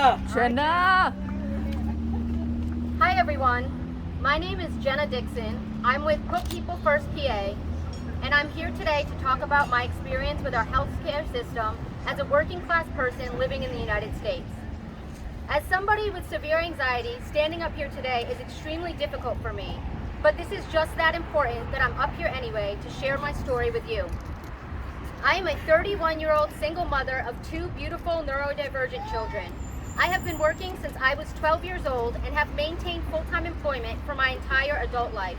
Jenna! Hi everyone, my name is Jenna Dixon. I'm with Put People First PA, and I'm here today to talk about my experience with our healthcare system as a working class person living in the United States. As somebody with severe anxiety, standing up here today is extremely difficult for me, but this is just that important that I'm up here anyway to share my story with you. I am a 31-year-old single mother of two beautiful neurodivergent children. I have been working since I was 12 years old and have maintained full-time employment for my entire adult life.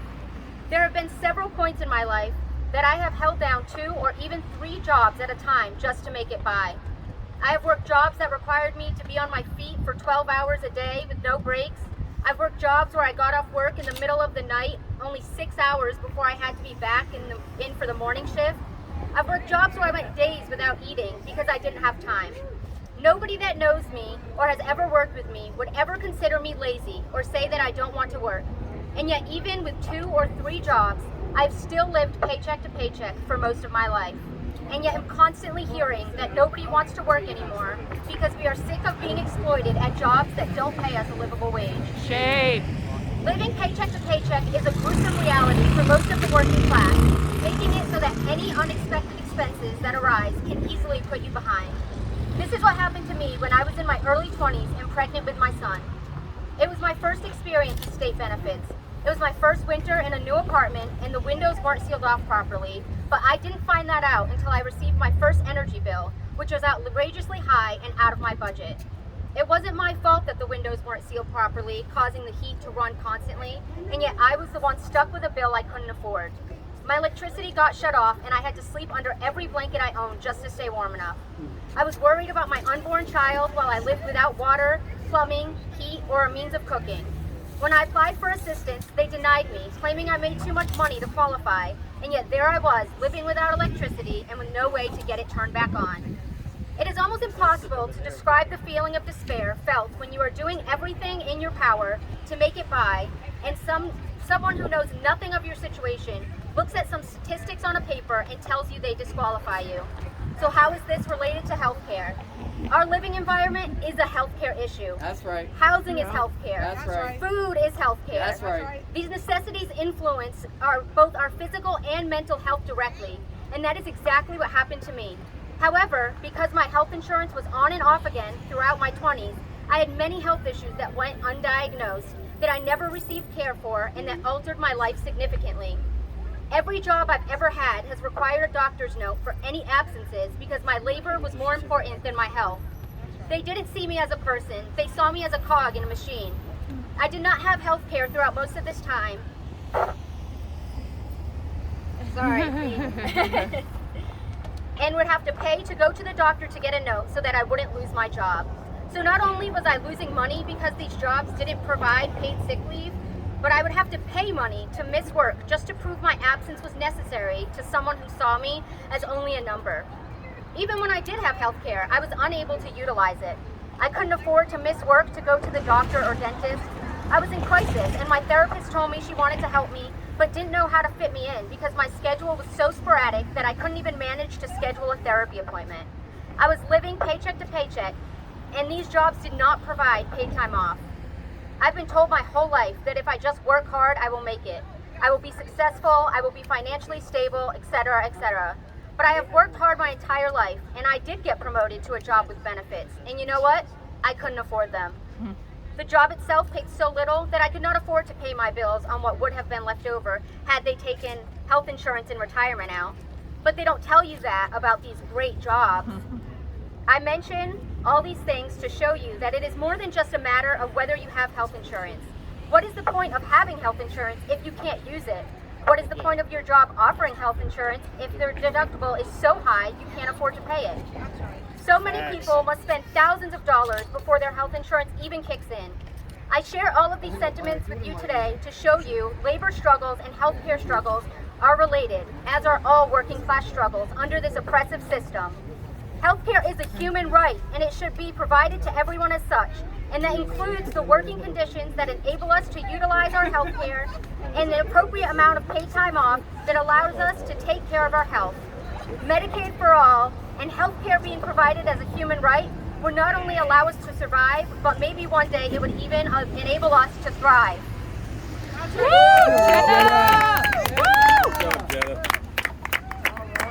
There have been several points in my life that I have held down 2 or even 3 jobs at a time just to make it by. I have worked jobs that required me to be on my feet for 12 hours a day with no breaks. I've worked jobs where I got off work in the middle of the night, only 6 hours before I had to be back in for the morning shift. I've worked jobs where I went days without eating because I didn't have time. Nobody that knows me or has ever worked with me would ever consider me lazy or say that I don't want to work. And yet even with 2 or 3 jobs, I've still lived paycheck to paycheck for most of my life. And yet I'm constantly hearing that nobody wants to work anymore because we are sick of being exploited at jobs that don't pay us a livable wage. Shame! Living paycheck to paycheck is a gruesome reality for most of the working class, making it so that any unexpected expenses that arise can easily put you behind. This is what happened to me when I was in my early 20s and pregnant with my son. It was my first experience with state benefits. It was my first winter in a new apartment and the windows weren't sealed off properly, but I didn't find that out until I received my first energy bill, which was outrageously high and out of my budget. It wasn't my fault that the windows weren't sealed properly, causing the heat to run constantly, and yet I was the one stuck with a bill I couldn't afford. My electricity got shut off and I had to sleep under every blanket I owned just to stay warm enough. I was worried about my unborn child while I lived without water, plumbing, heat, or a means of cooking. When I applied for assistance, they denied me, claiming I made too much money to qualify, and yet there I was, living without electricity and with no way to get it turned back on. It is almost impossible to describe the feeling of despair felt when you are doing everything in your power to make it by, and someone who knows nothing of your situation looks at some statistics on a paper and tells you they disqualify you. So how is this related to healthcare? Our living environment is a healthcare issue. That's right. Housing is healthcare. That's right. Food is healthcare. That's right. These necessities influence both our physical and mental health directly, and that is exactly what happened to me. However, because my health insurance was on and off again throughout my 20s, I had many health issues that went undiagnosed, that I never received care for, and that altered my life significantly. Every job I've ever had has required a doctor's note for any absences because my labor was more important than my health. They didn't see me as a person, they saw me as a cog in a machine. I did not have health care throughout most of this time. Sorry. And would have to pay to go to the doctor to get a note so that I wouldn't lose my job. So not only was I losing money because these jobs didn't provide paid sick leave, but I would have to pay money to miss work just to prove my absence was necessary to someone who saw me as only a number. Even when I did have health care, I was unable to utilize it. I couldn't afford to miss work to go to the doctor or dentist. I was in crisis and my therapist told me she wanted to help me but didn't know how to fit me in because my schedule was so sporadic that I couldn't even manage to schedule a therapy appointment. I was living paycheck to paycheck and these jobs did not provide paid time off. I've been told my whole life that if I just work hard, I will make it. I will be successful, I will be financially stable, etc., etc. But I have worked hard my entire life, and I did get promoted to a job with benefits. And you know what? I couldn't afford them. The job itself paid so little that I could not afford to pay my bills on what would have been left over had they taken health insurance in retirement out. But they don't tell you that about these great jobs. I mention all these things to show you that it is more than just a matter of whether you have health insurance. What is the point of having health insurance if you can't use it? What is the point of your job offering health insurance if their deductible is so high you can't afford to pay it? So many people must spend thousands of dollars before their health insurance even kicks in. I share all of these sentiments with you today to show you labor struggles and healthcare struggles are related, as are all working class struggles under this oppressive system. Healthcare is a human right, and it should be provided to everyone as such, and that includes the working conditions that enable us to utilize our healthcare and the appropriate amount of paid time off that allows us to take care of our health. Medicaid for all and healthcare being provided as a human right would not only allow us to survive, but maybe one day it would even enable us to thrive.